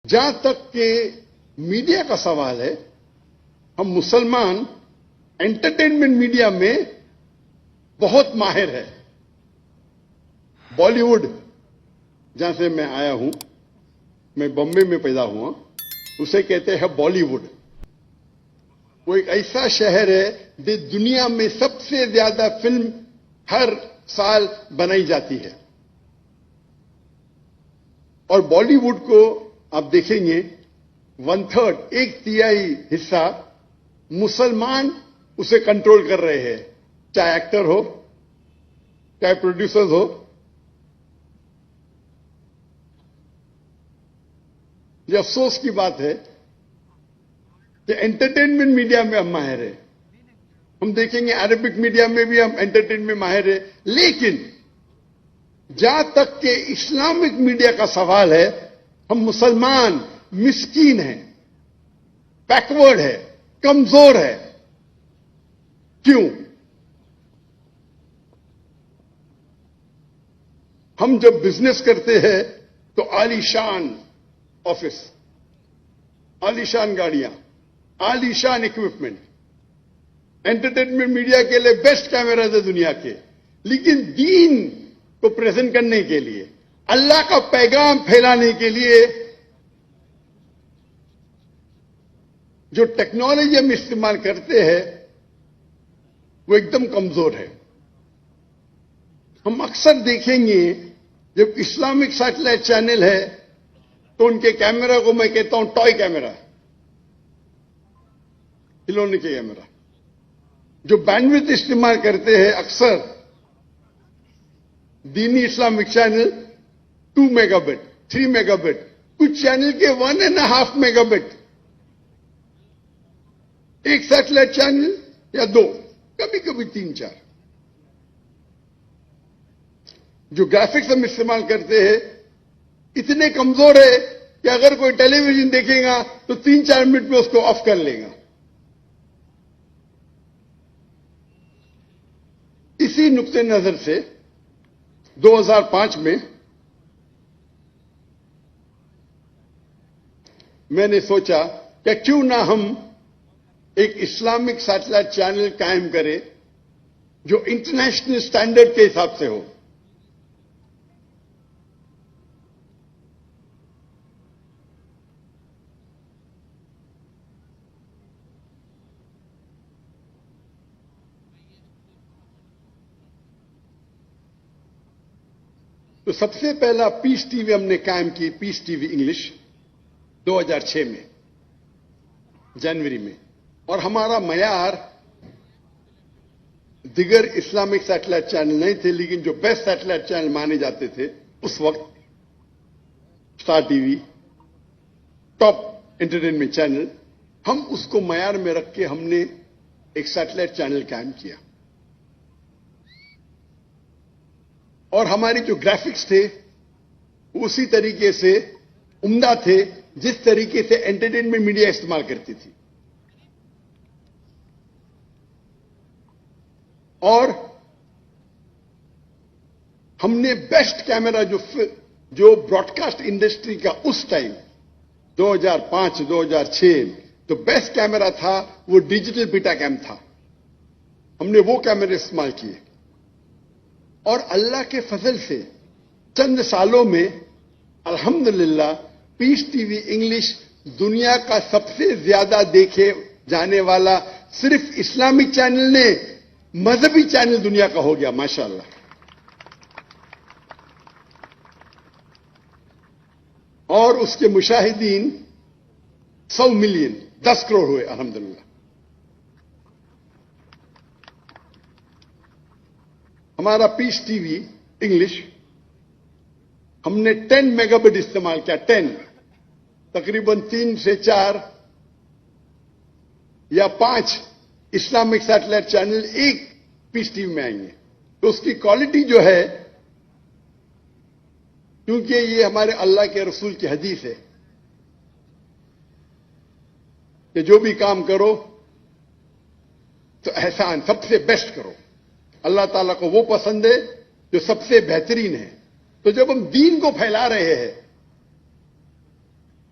جہاں تک کہ میڈیا کا سوال ہے، ہم مسلمان انٹرٹینمنٹ میڈیا میں بہت ماہر ہے. بالی ووڈ جہاں سے میں آیا ہوں، میں بمبے میں پیدا ہوا، اسے کہتے ہیں بالی ووڈ. وہ ایک ایسا شہر ہے جو دنیا میں سب سے زیادہ فلم ہر سال بنائی جاتی ہے. اور بالی ووڈ کو آپ دیکھیں گے 1/3 ایک تہائی حصہ مسلمان اسے کنٹرول کر رہے ہیں، چاہے ایکٹر ہو، چاہے پروڈیوسرز ہو. یہ افسوس کی بات ہے کہ انٹرٹینمنٹ میڈیا میں ہم ماہر ہیں. ہم دیکھیں گے عربک میڈیا میں بھی ہم انٹرٹینمنٹ میں ماہر ہیں، لیکن جہاں تک کہ اسلامک میڈیا کا سوال ہے، ہم مسلمان مسکین ہیں، بیکورڈ ہے، کمزور ہے. کیوں؟ ہم جب بزنس کرتے ہیں تو عالی شان آفس، عالی شان گاڑیاں، عالی شان اکوپمنٹ. انٹرٹینمنٹ میڈیا کے لیے بیسٹ کیمراز ہے دنیا کے. لیکن دین کو پریزنٹ کرنے کے لیے، اللہ کا پیغام پھیلانے کے لیے جو ٹیکنالوجی ہم استعمال کرتے ہیں وہ ایک دم کمزور ہے. ہم اکثر دیکھیں گے جب اسلامک سیٹلائٹ چینل ہے تو ان کے کیمرہ کو میں کہتا ہوں ٹوائے کیمرہ، کھلونے کے کیمرہ. جو بینڈوتھ استعمال کرتے ہیں اکثر دینی Islamic channel 2 mega but, 3 mega but, کچھ چینل کے 1.5 میگا بٹ. ایک سیٹلائٹ چینل یا 2، کبھی کبھی 3-4. جو گرافکس ہم استعمال کرتے ہیں اتنے کمزور ہے کہ اگر کوئی ٹیلی ویژن دیکھے گا تو 3-4 منٹ میں اس کو آف کر لے گا. اسی نقطۂ نظر سے 2005 میں میں نے سوچا کہ کیوں نہ ہم ایک اسلامک سیٹلائٹ چینل قائم کریں جو انٹرنیشنل سٹینڈرڈ کے حساب سے ہو. تو سب سے پہلا پیس ٹی وی ہم نے قائم کی، پیس ٹی وی انگلش، 2006 میں جنوری میں. اور ہمارا معیار دیگر اسلامک سیٹلائٹ چینل نہیں تھے، لیکن جو بیسٹ سیٹلائٹ چینل مانے جاتے تھے اس وقت، star T V, top entertainment channel, ہم اس کو معیار میں رکھ کے ہم نے ایک سیٹلائٹ چینل قائم کیا. اور ہمارے جو گرافکس تھے اسی طریقے سے عمدہ تھے جس طریقے سے انٹرٹینمنٹ میڈیا استعمال کرتی تھی. اور ہم نے بیسٹ کیمرہ جو براڈ کاسٹ انڈسٹری کا اس ٹائم 2005-2006 تو بیسٹ کیمرہ تھا وہ ڈیجیٹل بیٹا کیم تھا. ہم نے وہ کیمرے استعمال کیے. اور اللہ کے فضل سے چند سالوں میں الحمدللہ پیس ٹی وی انگلش دنیا کا سب سے زیادہ دیکھے جانے والا صرف اسلامک چینل نے مذہبی چینل دنیا کا ہو گیا، ماشاءاللہ. اور اس کے مشاہدین 100 ملین، 10 کروڑ ہوئے الحمدللہ. ہمارا پیس ٹی وی انگلش ہم نے 10 میگا بٹ استعمال کیا. 10 تقریباً 3 سے 4 یا 5 اسلامک سیٹلائٹ چینل ایک پیس ٹی وی میں آئیں گے. تو اس کی کوالٹی جو ہے، کیونکہ یہ ہمارے اللہ کے رسول کی حدیث ہے کہ جو بھی کام کرو تو احسان سب سے بیسٹ کرو. اللہ تعالیٰ کو وہ پسند ہے جو سب سے بہترین ہے. تو جب ہم دین کو پھیلا رہے ہیں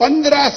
15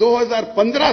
2015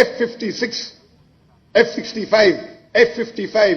F56, F65, F55,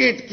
8K,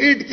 8K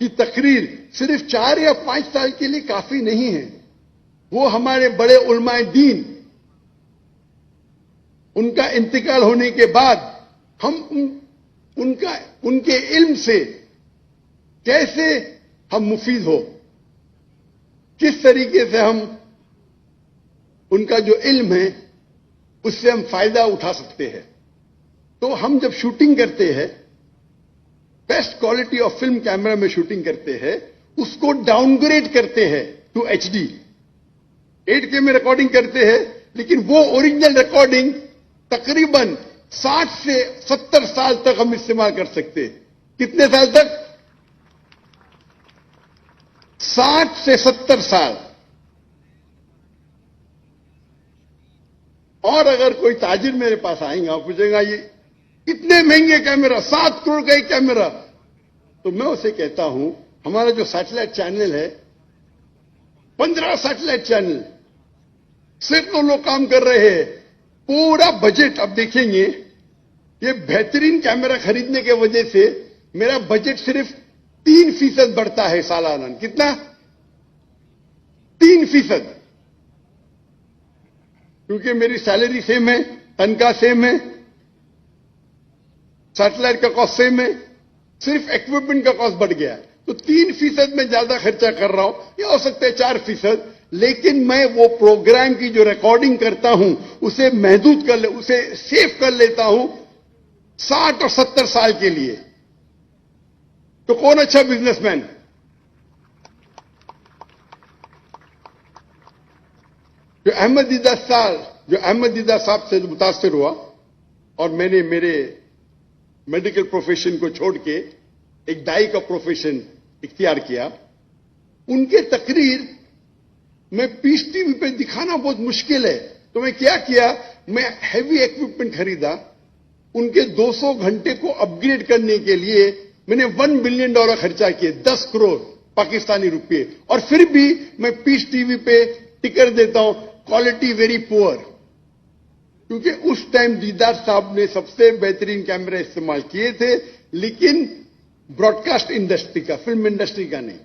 کی تقریر صرف 4 یا 5 سال کے لیے کافی نہیں ہے. وہ ہمارے بڑے علماء دین ان کا انتقال ہونے کے بعد ہم ان کے علم سے کیسے ہم مفید ہو، کس طریقے سے ہم ان کا جو علم ہے اس سے ہم فائدہ اٹھا سکتے ہیں. تو ہم جب شوٹنگ کرتے ہیں، best quality of film camera میں شوٹنگ کرتے ہیں، اس کو ڈاؤن گریڈ کرتے ہیں ٹو HD. 8K میں ریکارڈنگ کرتے ہیں، لیکن وہ اوریجنل ریکارڈنگ تقریباً 60 سے 70 سال تک ہم استعمال کر سکتے ہیں. کتنے سال تک؟ 60 سے 70 سال. اور اگر کوئی تاجر میرے پاس آئیں گا، پوچھے گا یہ اتنے مہنگے کیمرہ، 7 کروڑ کا ایک کیمرہ، تو میں اسے کہتا ہوں ہمارا جو سیٹلائٹ چینل ہے، 15 سیٹلائٹ چینل، سینکڑوں لوگ کام کر رہے ہیں. پورا بجٹ اب دیکھیں گے، یہ بہترین کیمرہ خریدنے کی وجہ سے میرا بجٹ صرف 3% بڑھتا ہے سالانہ. کتنا؟ 3%. کیونکہ میری سیلری سیم ہے، تنخواہ سیم ہے، سیٹلائٹ کا کاسٹ سیم ہے، صرف ایکوپمنٹ کا کاسٹ بڑھ گیا ہے. تو 3% میں زیادہ خرچہ کر رہا ہوں، یا ہو سکتا ہے 4%، لیکن میں وہ پروگرام کی جو ریکارڈنگ کرتا ہوں اسے محدود کر اسے سیو کر لیتا ہوں 60 اور 70 سال کے لیے. تو کون اچھا بزنس مین؟ جو احمد دیدہ صاحب سے متاثر ہوا اور میں نے میرے میڈیکل پروفیشن کو چھوڑ کے ایک دائی کا پروفیشن اختیار کیا، ان کے تقریر میں پیس ٹی وی پہ دکھانا بہت مشکل ہے. تو میں کیا میں ہیوی ایکوپمنٹ خریدا. ان کے 200 گھنٹے کو اپ گریڈ کرنے کے لیے میں نے $1 بلین خرچہ کیے، 10 کروڑ پاکستانی روپے. اور پھر بھی میں پیس ٹی وی پہ ٹکر دیتا ہوں، کوالٹی ویری پور. کیونکہ اس ٹائم دیدار صاحب نے سب سے بہترین کیمرے استعمال کیے تھے، لیکن براڈ کاسٹ انڈسٹری کا، فلم انڈسٹری کا نہیں.